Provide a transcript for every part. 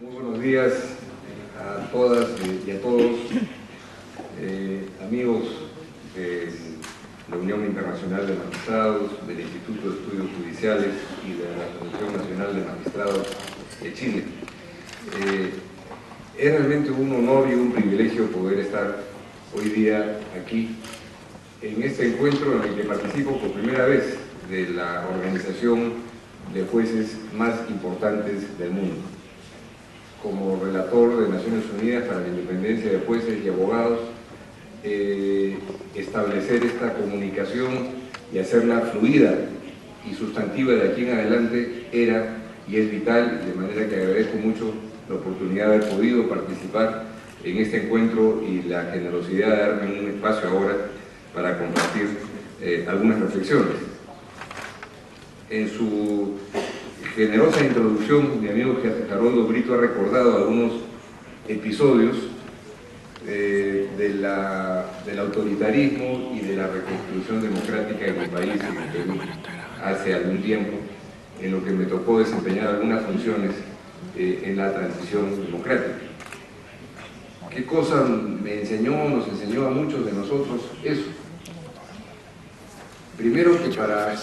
Muy buenos días a todas y a todos, amigos de la Unión Internacional de Magistrados, del Instituto de Estudios Judiciales y de la Asociación Nacional de Magistrados de Chile. Es realmente un honor y un privilegio poder estar hoy día aquí en este encuentro en el que participo por primera vez de la organización de jueces más importantes del mundo. Como relator de Naciones Unidas para la Independencia de Jueces y Abogados, establecer esta comunicación y hacerla fluida y sustantiva de aquí en adelante era y es vital, de manera que agradezco mucho la oportunidad de haber podido participar en este encuentro y la generosidad de darme un espacio ahora para compartir algunas reflexiones. En su generosa introducción, mi amigo Haroldo Brito ha recordado algunos episodios del autoritarismo y de la reconstrucción democrática en mi país, en el Perú, hace algún tiempo, en lo que me tocó desempeñar algunas funciones en la transición democrática. ¿Qué cosa me enseñó, nos enseñó a muchos de nosotros eso? Primero, que para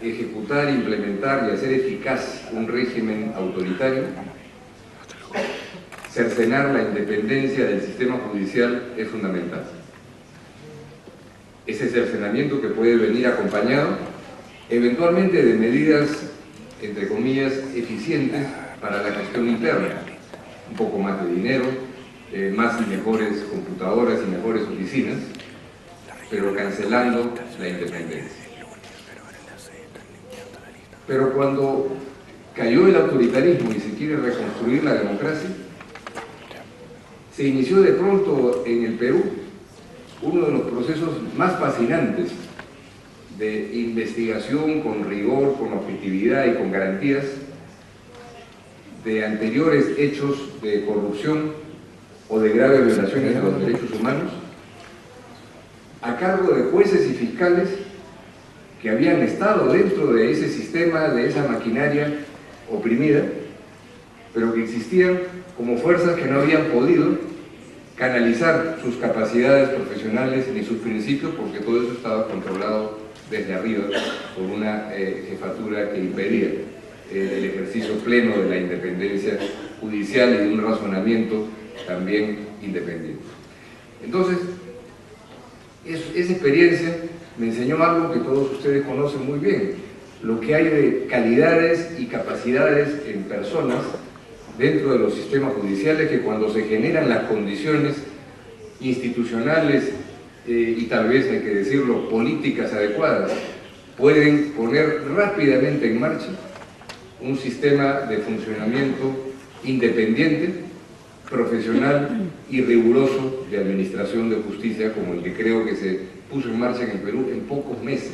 ejecutar, implementar y hacer eficaz un régimen autoritario, cercenar la independencia del sistema judicial es fundamental. Ese cercenamiento que puede venir acompañado eventualmente de medidas, entre comillas, eficientes para la gestión interna, un poco más de dinero, más y mejores computadoras y mejores oficinas, pero cancelando la independencia. Pero cuando cayó el autoritarismo y se quiere reconstruir la democracia, se inició de pronto en el Perú uno de los procesos más fascinantes de investigación con rigor, con objetividad y con garantías de anteriores hechos de corrupción o de graves violaciones a los derechos humanos, a cargo de jueces y fiscales que habían estado dentro de ese sistema, de esa maquinaria oprimida, pero que existían como fuerzas que no habían podido canalizar sus capacidades profesionales ni sus principios, porque todo eso estaba controlado desde arriba por una jefatura que impedía el ejercicio pleno de la independencia judicial y de un razonamiento también independiente. Entonces, esa experiencia me enseñó algo que todos ustedes conocen muy bien, lo que hay de calidades y capacidades en personas dentro de los sistemas judiciales que cuando se generan las condiciones institucionales y tal vez, hay que decirlo, políticas adecuadas, pueden poner rápidamente en marcha un sistema de funcionamiento independiente, profesional y riguroso de administración de justicia, como el que creo que se puso en marcha en el Perú en pocos meses,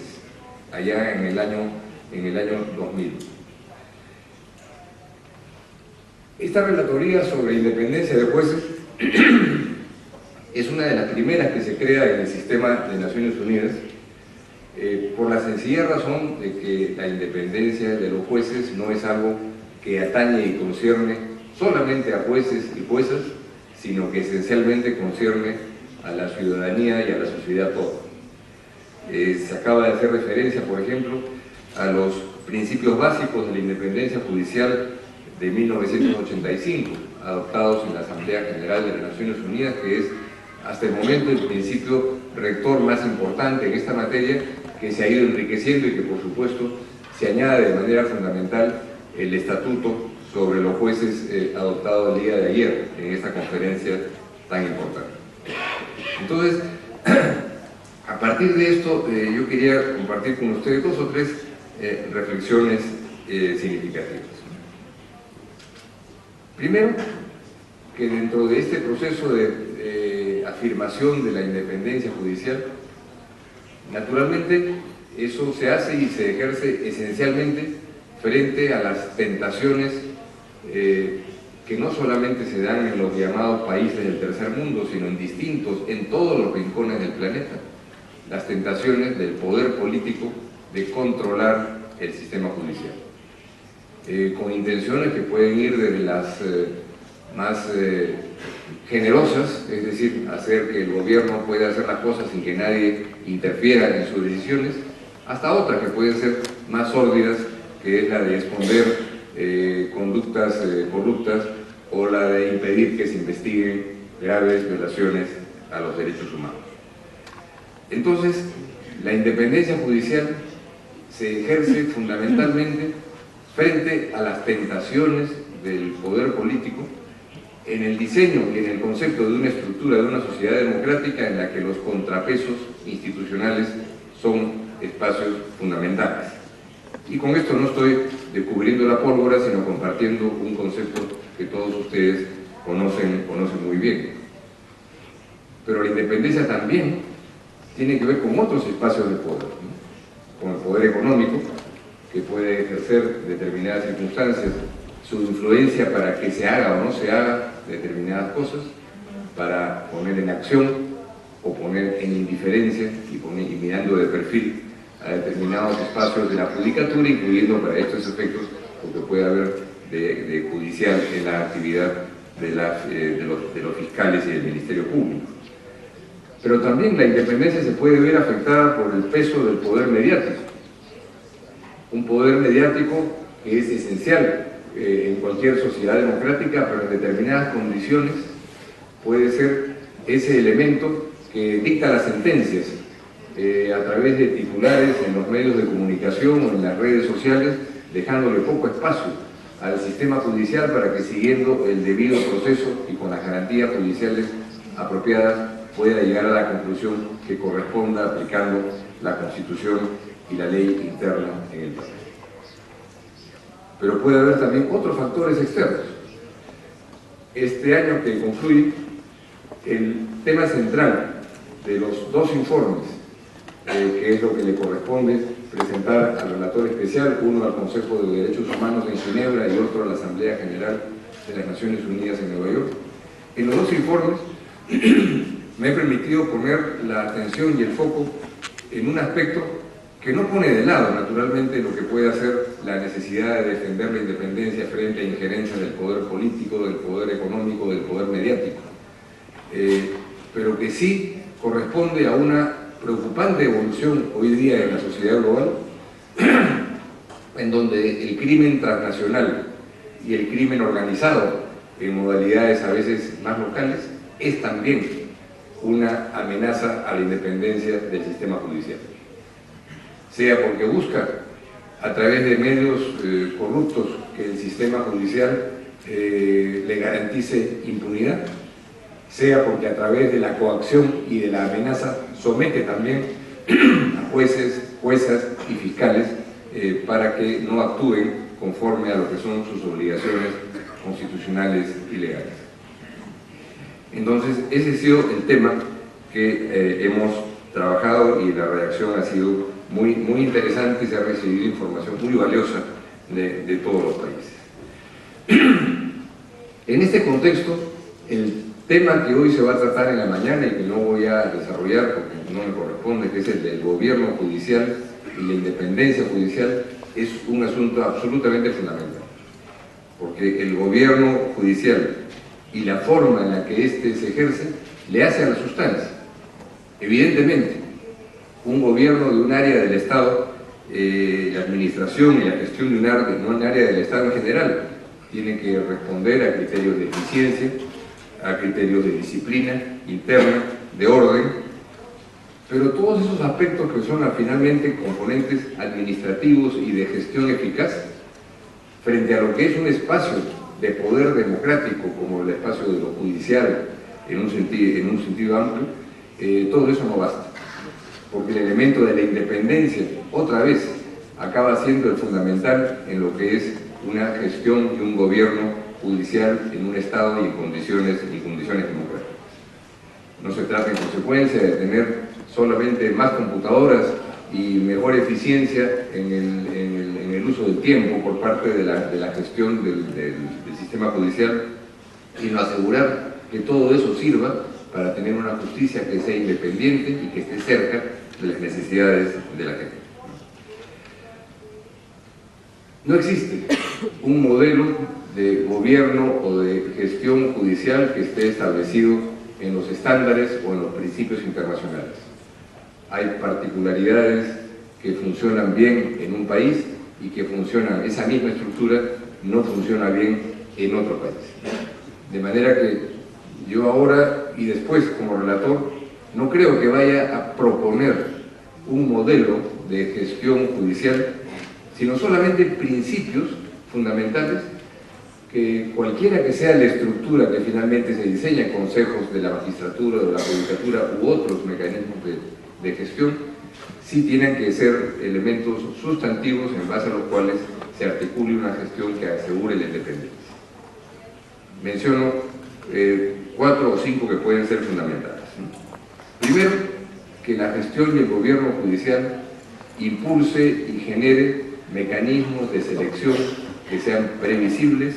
allá en el año 2000. Esta relatoría sobre independencia de jueces es una de las primeras que se crea en el sistema de Naciones Unidas, por la sencilla razón de que la independencia de los jueces no es algo que atañe y concierne solamente a jueces y juezas, sino que esencialmente concierne a la ciudadanía y a la sociedad toda. Se acaba de hacer referencia, por ejemplo, a los principios básicos de la independencia judicial de 1985, adoptados en la Asamblea General de las Naciones Unidas, que es hasta el momento el principio rector más importante en esta materia, que se ha ido enriqueciendo y que, por supuesto, se añade de manera fundamental el estatuto sobre los jueces adoptado el día de ayer en esta conferencia tan importante. Entonces, a partir de esto, yo quería compartir con ustedes dos o tres reflexiones significativas. Primero, que dentro de este proceso de afirmación de la independencia judicial, naturalmente eso se hace y se ejerce esencialmente frente a las tentaciones que no solamente se dan en los llamados países del tercer mundo, sino en todos los rincones del planeta, las tentaciones del poder político de controlar el sistema judicial. con intenciones que pueden ir desde las más generosas, es decir, hacer que el gobierno pueda hacer las cosas sin que nadie interfiera en sus decisiones, hasta otras que pueden ser más sórdidas, que es la de esconder conductas corruptas o la de impedir que se investiguen graves violaciones a los derechos humanos. Entonces, la independencia judicial se ejerce fundamentalmente frente a las tentaciones del poder político en el diseño y en el concepto de una estructura de una sociedad democrática en la que los contrapesos institucionales son espacios fundamentales. Y con esto no estoy descubriendo la pólvora, sino compartiendo un concepto que todos ustedes conocen muy bien. Pero la independencia también tiene que ver con otros espacios de poder, ¿no? Con el poder económico, que puede ejercer determinadas circunstancias, su influencia para que se haga o no se haga determinadas cosas, para poner en acción o poner en indiferencia y mirando de perfil a determinados espacios de la judicatura, incluyendo para estos efectos lo que puede haber de judicial en la actividad de los fiscales y del Ministerio Público. Pero también la independencia se puede ver afectada por el peso del poder mediático. Un poder mediático que es esencial en cualquier sociedad democrática, pero en determinadas condiciones puede ser ese elemento que dicta las sentencias a través de titulares en los medios de comunicación o en las redes sociales, dejándole poco espacio al sistema judicial para que, siguiendo el debido proceso y con las garantías judiciales apropiadas, pueda llegar a la conclusión que corresponda aplicando la Constitución y la ley interna en el país. Pero puede haber también otros factores externos. Este año que concluye, el tema central de los dos informes, que es lo que le corresponde presentar al relator especial, uno al Consejo de Derechos Humanos en Ginebra y otro a la Asamblea General de las Naciones Unidas en Nueva York. En los dos informes me he permitido poner la atención y el foco en un aspecto que no pone de lado, naturalmente, lo que puede hacer la necesidad de defender la independencia frente a injerencias del poder político, del poder económico, del poder mediático, pero que sí corresponde a una preocupante evolución hoy día en la sociedad global, en donde el crimen transnacional y el crimen organizado en modalidades a veces más locales es también una amenaza a la independencia del sistema judicial. Sea porque busca, a través de medios corruptos, que el sistema judicial le garantice impunidad, sea porque a través de la coacción y de la amenaza somete también a jueces, juezas y fiscales para que no actúen conforme a lo que son sus obligaciones constitucionales y legales. Entonces, ese ha sido el tema que hemos trabajado, y la redacción ha sido muy interesante y se ha recibido información muy valiosa de todos los países. En este contexto, el tema que hoy se va a tratar en la mañana y que no voy a desarrollar porque no me corresponde, que es el del gobierno judicial y la independencia judicial, es un asunto absolutamente fundamental, porque el gobierno judicial y la forma en la que éste se ejerce le hace a la sustancia. Evidentemente, un gobierno de un área del Estado, la administración y la gestión de un área del Estado en general, tiene que responder a criterios de eficiencia, a criterios de disciplina interna, de orden, pero todos esos aspectos que son finalmente componentes administrativos y de gestión eficaz, frente a lo que es un espacio de poder democrático como el espacio de lo judicial en un sentido amplio, todo eso no basta, porque el elemento de la independencia, otra vez, acaba siendo el fundamental en lo que es una gestión y un gobierno judicial en un Estado y en condiciones democráticas. No se trata en consecuencia de tener solamente más computadoras y mejor eficiencia en el uso del tiempo por parte de la gestión del sistema judicial, sino asegurar que todo eso sirva para tener una justicia que sea independiente y que esté cerca de las necesidades de la gente. No existe un modelo de gobierno o de gestión judicial que esté establecido en los estándares o en los principios internacionales. Hay particularidades que funcionan bien en un país y que funcionan, esa misma estructura no funciona bien en otro país. De manera que yo ahora y después como relator no creo que vaya a proponer un modelo de gestión judicial, sino solamente principios fundamentales que cualquiera que sea la estructura que finalmente se diseña, consejos de la magistratura, de la judicatura u otros mecanismos de gestión, sí tienen que ser elementos sustantivos en base a los cuales se articule una gestión que asegure la independencia. Menciono 4 o 5 que pueden ser fundamentales. Primero, que la gestión y el gobierno judicial impulse y genere mecanismos de selección que sean previsibles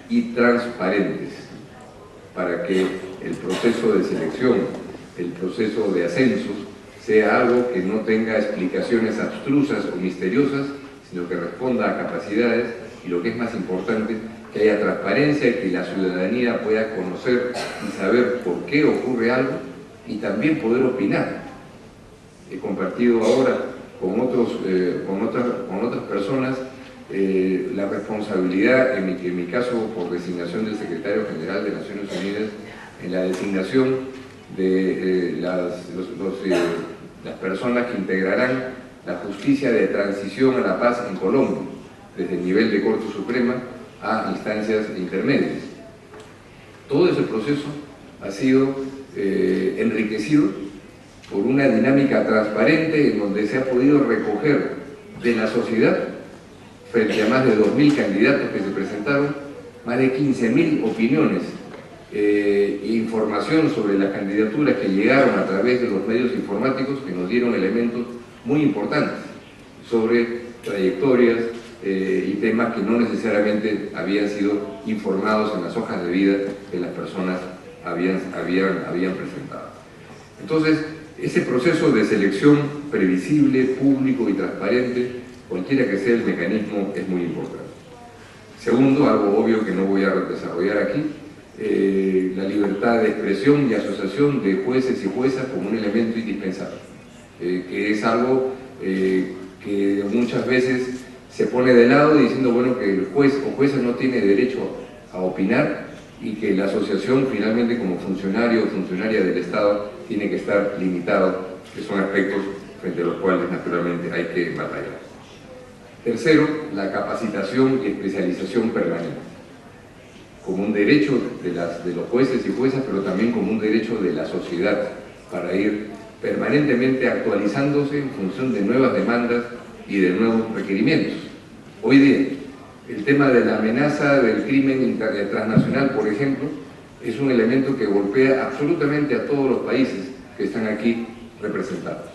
y transparentes, para que el proceso de selección, el proceso de ascensos, sea algo que no tenga explicaciones abstrusas o misteriosas, sino que responda a capacidades y, lo que es más importante, que haya transparencia y que la ciudadanía pueda conocer y saber por qué ocurre algo y también poder opinar. He compartido ahora con otras personas la responsabilidad, en mi caso por designación del Secretario General de Naciones Unidas, en la designación de las personas que integrarán la justicia de transición a la paz en Colombia, desde el nivel de Corte Suprema a instancias intermedias. Todo ese proceso ha sido enriquecido por una dinámica transparente en donde se ha podido recoger de la sociedad, frente a más de 2.000 candidatos que se presentaron, más de 15.000 opiniones e información sobre las candidaturas que llegaron a través de los medios informáticos, que nos dieron elementos muy importantes sobre trayectorias y temas que no necesariamente habían sido informados en las hojas de vida que las personas habían presentado. Entonces, ese proceso de selección previsible, público y transparente, cualquiera que sea el mecanismo, es muy importante. Segundo, algo obvio que no voy a desarrollar aquí, la libertad de expresión y asociación de jueces y juezas como un elemento indispensable, que es algo que muchas veces se pone de lado diciendo, bueno, que el juez o jueza no tiene derecho a opinar y que la asociación finalmente como funcionario o funcionaria del Estado tiene que estar limitado, que son aspectos frente a los cuales naturalmente hay que batallar. Tercero, la capacitación y especialización permanente, como un derecho de los jueces y juezas, pero también como un derecho de la sociedad, para ir permanentemente actualizándose en función de nuevas demandas y de nuevos requerimientos. Hoy día, el tema de la amenaza del crimen transnacional, por ejemplo, es un elemento que golpea absolutamente a todos los países que están aquí representados.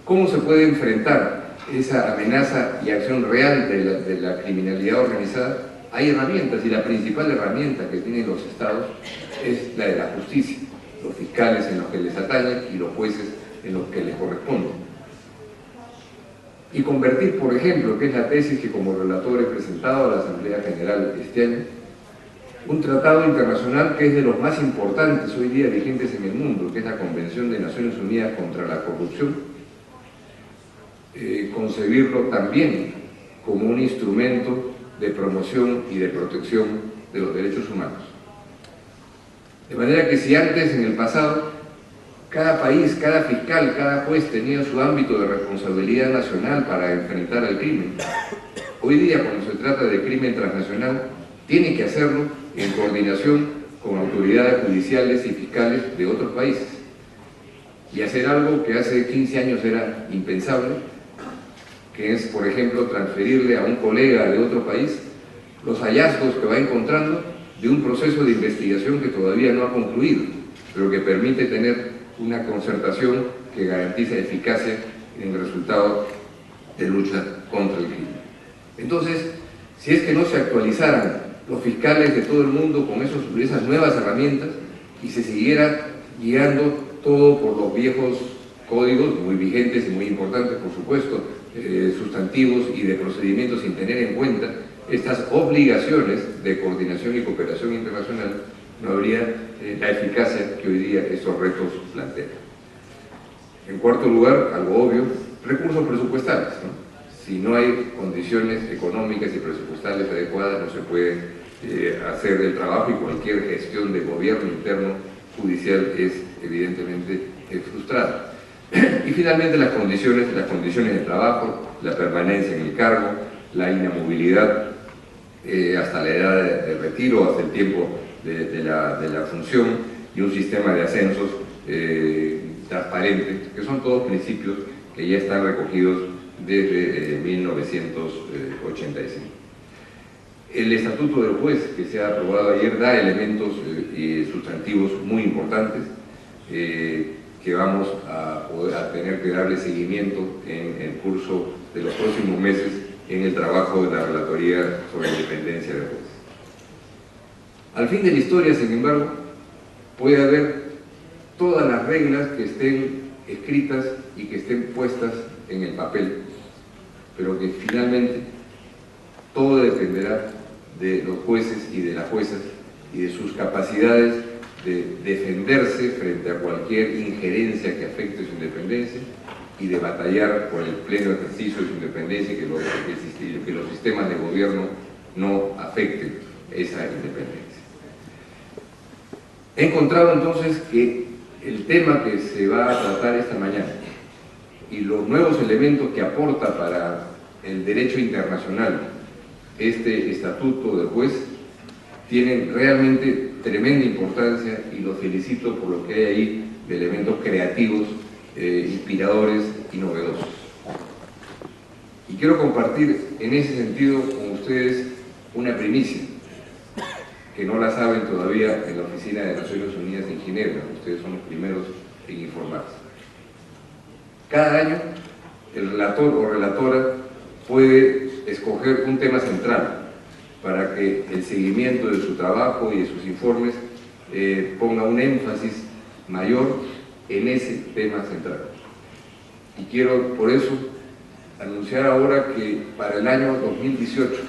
¿Cómo se puede enfrentar esa amenaza y acción real de la criminalidad organizada? Hay herramientas, y la principal herramienta que tienen los estados es la de la justicia, los fiscales en los que les atañe y los jueces en los que les corresponde. Y convertir, por ejemplo, que es la tesis que como relator he presentado a la Asamblea General este año, un tratado internacional que es de los más importantes hoy día vigentes en el mundo, que es la Convención de Naciones Unidas contra la Corrupción, concebirlo también como un instrumento de promoción y de protección de los derechos humanos. De manera que si antes, en el pasado, cada país, cada fiscal, cada juez tenía su ámbito de responsabilidad nacional para enfrentar al crimen, hoy día, cuando se trata de crimen transnacional, tiene que hacerlo en coordinación con autoridades judiciales y fiscales de otros países, y hacer algo que hace 15 años era impensable, que es, por ejemplo, transferirle a un colega de otro país los hallazgos que va encontrando de un proceso de investigación que todavía no ha concluido, pero que permite tener una concertación que garantiza eficacia en el resultado de lucha contra el crimen. Entonces, si es que no se actualizaran los fiscales de todo el mundo con esas nuevas herramientas y se siguiera guiando todo por los viejos códigos muy vigentes y muy importantes, por supuesto, sustantivos y de procedimientos, sin tener en cuenta estas obligaciones de coordinación y cooperación internacional, no habría la eficacia que hoy día estos retos plantean. En cuarto lugar, algo obvio, recursos presupuestales, ¿no? Si no hay condiciones económicas y presupuestales adecuadas, no se puede hacer el trabajo, y cualquier gestión de gobierno interno judicial es evidentemente frustrada. Y finalmente las condiciones de trabajo, la permanencia en el cargo, la inamovilidad hasta la edad de retiro, hasta el tiempo de la función, y un sistema de ascensos transparente, que son todos principios que ya están recogidos desde 1985. El Estatuto del Juez, que se ha aprobado ayer, da elementos sustantivos muy importantes que vamos a tener que darle seguimiento en el curso de los próximos meses en el trabajo de la Relatoría sobre la Independencia del Juez. Al fin de la historia, sin embargo, puede haber todas las reglas que estén escritas y que estén puestas en el papel, pero que finalmente todo dependerá de los jueces y de las juezas y de sus capacidades de defenderse frente a cualquier injerencia que afecte su independencia y de batallar por el pleno ejercicio de su independencia y que los sistemas de gobierno no afecten esa independencia. He encontrado entonces que el tema que se va a tratar esta mañana y los nuevos elementos que aporta para el derecho internacional este Estatuto del Juez tienen realmente tremenda importancia, y los felicito por lo que hay ahí de elementos creativos, inspiradores y novedosos. Y quiero compartir en ese sentido con ustedes una primicia, que no la saben todavía en la Oficina de Naciones Unidas en Ginebra. Ustedes son los primeros en informarse. Cada año el relator o relatora puede escoger un tema central para que el seguimiento de su trabajo y de sus informes ponga un énfasis mayor en ese tema central. Y quiero por eso anunciar ahora que para el año 2018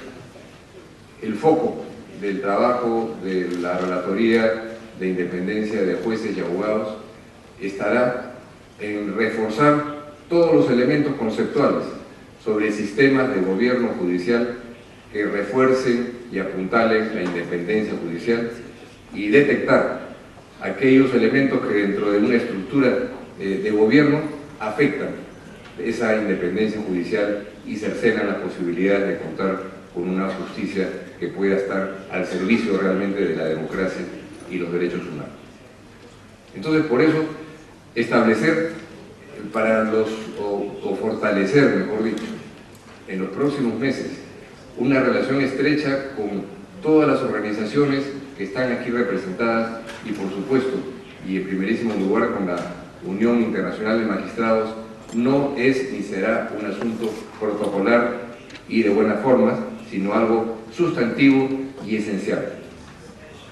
el foco del trabajo de la Relatoría de Independencia de Jueces y Abogados estará en reforzar todos los elementos conceptuales sobre sistemas de gobierno judicial que refuercen y apuntalen la independencia judicial, y detectar aquellos elementos que dentro de una estructura de gobierno afectan esa independencia judicial y cercenan las posibilidades de contar con una justicia que pueda estar al servicio realmente de la democracia y los derechos humanos. Entonces, por eso, establecer o fortalecer, mejor dicho, en los próximos meses, una relación estrecha con todas las organizaciones que están aquí representadas y, por supuesto, y en primerísimo lugar con la Unión Internacional de Magistrados, no es ni será un asunto protocolar y de buena forma, sino algo sustantivo y esencial.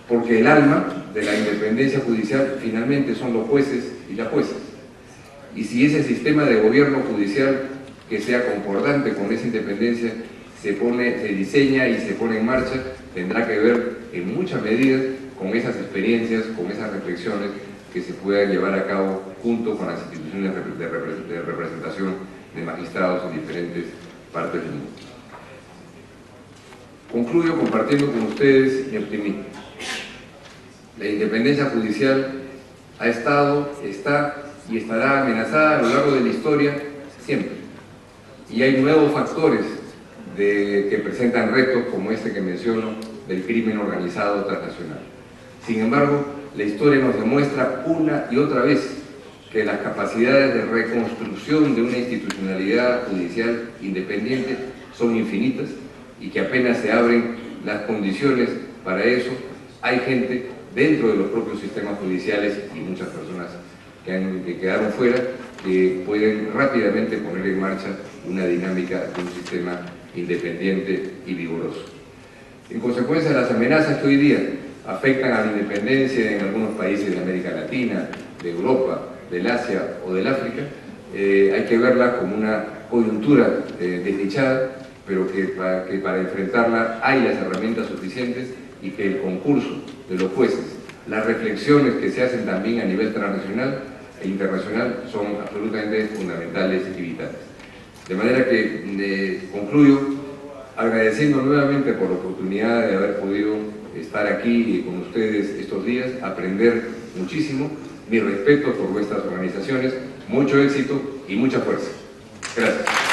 Porque el alma de la independencia judicial finalmente son los jueces y las juezas. Y si ese sistema de gobierno judicial que sea concordante con esa independencia se diseña y se pone en marcha, tendrá que ver en mucha medida con esas experiencias, con esas reflexiones que se puedan llevar a cabo junto con las instituciones de representación de magistrados en diferentes partes del mundo. Concluyo compartiendo con ustedes mi optimismo. La independencia judicial ha estado, está y estará amenazada a lo largo de la historia siempre. Y hay nuevos factores que presentan retos como este que menciono del crimen organizado transnacional. Sin embargo, la historia nos demuestra una y otra vez que las capacidades de reconstrucción de una institucionalidad judicial independiente son infinitas y que apenas se abren las condiciones para eso, hay gente dentro de los propios sistemas judiciales y muchas personas que quedaron fuera, que pueden rápidamente poner en marcha una dinámica de un sistema independiente y vigoroso. En consecuencia, las amenazas que hoy día afectan a la independencia en algunos países de América Latina, de Europa, del Asia o del África, hay que verla como una coyuntura desdichada, pero que para enfrentarla hay las herramientas suficientes y que el concurso de los jueces, las reflexiones que se hacen también a nivel transnacional e internacional son absolutamente fundamentales y vitales. De manera que concluyo agradeciendo nuevamente por la oportunidad de haber podido estar aquí con ustedes estos días, aprender muchísimo, mi respeto por vuestras organizaciones, mucho éxito y mucha fuerza. Gracias.